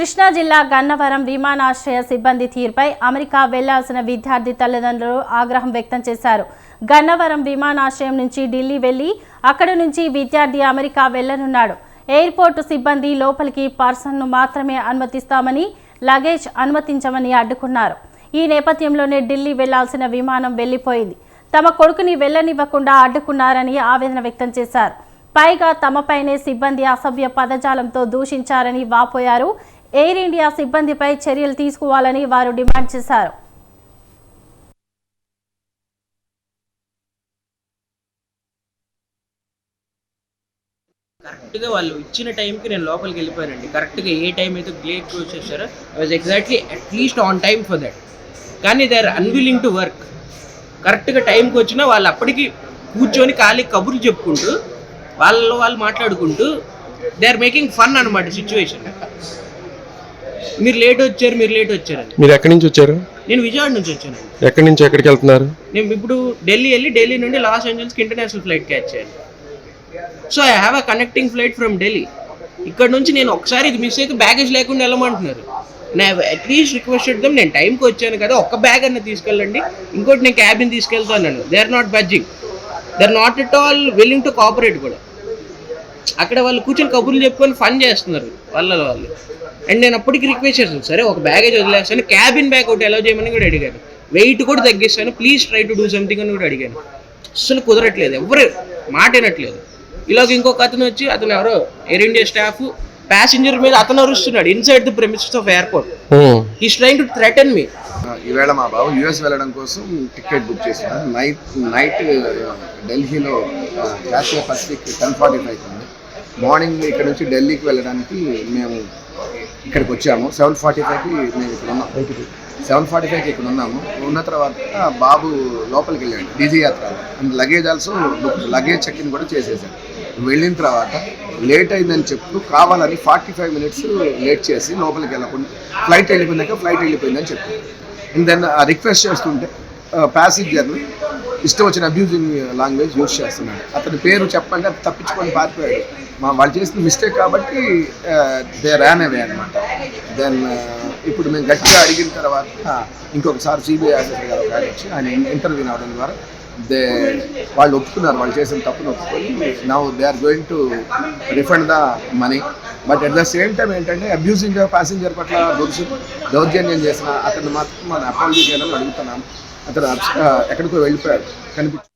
కృష్ణా జిల్లా గన్నవరం విమానాశ్రయ సిబ్బంది తీరుపై అమెరికా వెళ్లాల్సిన విద్యార్థి తల్లిదండ్రులు ఆగ్రహం వ్యక్తం చేశారు. గన్నవరం విమానాశ్రయం నుంచి ఢిల్లీ వెళ్లి అక్కడి నుంచి విద్యార్థి అమెరికా వెళ్లనున్నాడు. ఎయిర్పోర్టు సిబ్బంది లోపలికి పర్సన్ను మాత్రమే అనుమతిస్తామని, లగేజ్ అనుమతించమని అడ్డుకున్నారు. ఈ నేపథ్యంలోనే ఢిల్లీ వెళ్లాల్సిన విమానం వెళ్లిపోయింది. తమ కొడుకుని వెళ్లనివ్వకుండా అడ్డుకున్నారని ఆవేదన వ్యక్తం చేశారు. పైగా తమపైనే సిబ్బంది అసభ్య పదజాలంతో దూషించారని వాపోయారు. ఎయిర్ ఇండియా సిబ్బందిపై చర్యలు తీసుకోవాలని వారు డిమాండ్ చేశారు. కరెక్ట్గా వాళ్ళు ఇచ్చిన టైంకి నేను లోపలికి వెళ్ళిపోయానండి. కరెక్ట్గా ఏ టైం అయితే గేట్ క్లోజ్ చేశారో I was exactly at least on time for that. కానీ they are unwilling to work. కరెక్ట్గా టైంకి వచ్చినా వాళ్ళు అప్పటికి కూర్చొని ఖాళీ కబుర్లు చెప్పుకుంటూ వాళ్ళు మాట్లాడుకుంటూ దే ఆర్ మేకింగ్ ఫన్ అనమాట సిచ్యువేషన్. మీరు లేట్ వచ్చారు అని. మీరు ఎక్కడి నుంచి వచ్చారు? నేను విజయవాడ నుంచి వచ్చాను. ఎక్కడి నుంచి ఎక్కడికి వెళ్తున్నారు? నేను ఇప్పుడు ఢిల్లీ నుండి లాస్ ఏంజల్స్కి ఇంటర్నేషనల్ ఫ్లైట్ క్యాచ్ చేయాలి. So I have a connecting flight from Delhi. ఇక్కడ నుంచి నేను ఒకసారి ఇది మిస్ అయితే బ్యాగేజ్ లేకుండా వెళ్ళమంటున్నారు. నేను అట్లీస్ట్ రిక్వెస్టెడ్ దమ్, నేను టైంకి వచ్చాను కదా, ఒక్క బ్యాగ్ అన్న తీసుకెళ్ళండి, ఇంకోటి నేను క్యాబిన్ తీసుకెళ్తాను. They are not budging, they are not at all willing to cooperate కూడా. అక్కడ వాళ్ళు కూర్చొని కబుర్లు చెప్పుకొని ఫన్ చేస్తున్నారు వాళ్ళు. అండ్ నేను అప్పటికి రిక్వెస్ట్ చేశాను, సరే ఒక బ్యాగేజ్ వదిలేస్తాను, క్యాబిన్ బ్యాగ్ ఒకటి ఎలా చేయమని కూడా అడిగాను, వెయిట్ కూడా తగ్గిస్తాను, please try to do something అని కూడా అడిగాను. అసలు కుదరట్లేదు, ఎవరు మాట వినట్లేదు. ఇలాగ ఇంకొక అతను వచ్చి, అతను ఎవరో ఎయిర్ ఇండియా స్టాఫ్ ప్యాసింజర్ మీద అతను అరుస్తున్నాడు inside the premises of airport. He's trying to threaten me. ఈవేళ మా బాబు యూఎస్ వెళ్ళడం కోసం టికెట్ బుక్ చేసినాను. నైట్ ఢిల్లీలో జాతీయ పసిఫిక్ 10:45 ఉంది. మార్నింగ్ ఇక్కడ నుంచి ఢిల్లీకి వెళ్ళడానికి మేము ఇక్కడికి వచ్చాము. 7:45కి మేము ఇక్కడ ఉన్నాం. 7:45కి ఇక్కడ ఉన్నాము. ఉన్న తర్వాత బాబు లోపలికి వెళ్ళాడు Digi Yatra. And luggage also luggage check in కూడా చేసేసాడు. వెళ్ళిన తర్వాత లేట్ అయిందని చెప్తూ కావాలని 45 మినిట్స్ లేట్ చేసి లోపలికి వెళ్ళకుండా ఫ్లైట్ వెళ్ళిపోయిందని చెప్పారు. అండ్ దెన్ రిక్వెస్ట్ చేస్తుంటే ప్యాసింజర్ని ఇష్టం వచ్చిన అబ్యూజింగ్ లాంగ్వేజ్ యూజ్ చేస్తున్నాడు. అతని పేరు చెప్పండి, అది తప్పించుకొని పారిపోయాడు. వాళ్ళు చేసిన మిస్టేక్ కాబట్టి దే ర్యాన్ అవే అనమాట. దెన్ ఇప్పుడు మేము గట్టిగా అడిగిన తర్వాత ఇంకొకసారి సిబిఐ ఆఫీసర్ గారు ఒక ఆయన వచ్చి ఆయన ఇంటర్వ్యూ అవడం ద్వారా వాళ్ళు ఒప్పుకున్నారు, వాళ్ళు చేసిన తప్పును ఒప్పుకొని now they are going to refund the money. But at the same time ఏంటంటే అబ్యూజింగ్ ప్యాసింజర్ పట్ల దౌర్జన్యం చేసిన అతను మాత్రం మనం అపాలజీ చేయాలని అడుగుతున్నాను. అతను ఎక్కడికో వెళ్ళిపోయాడు కనిపించి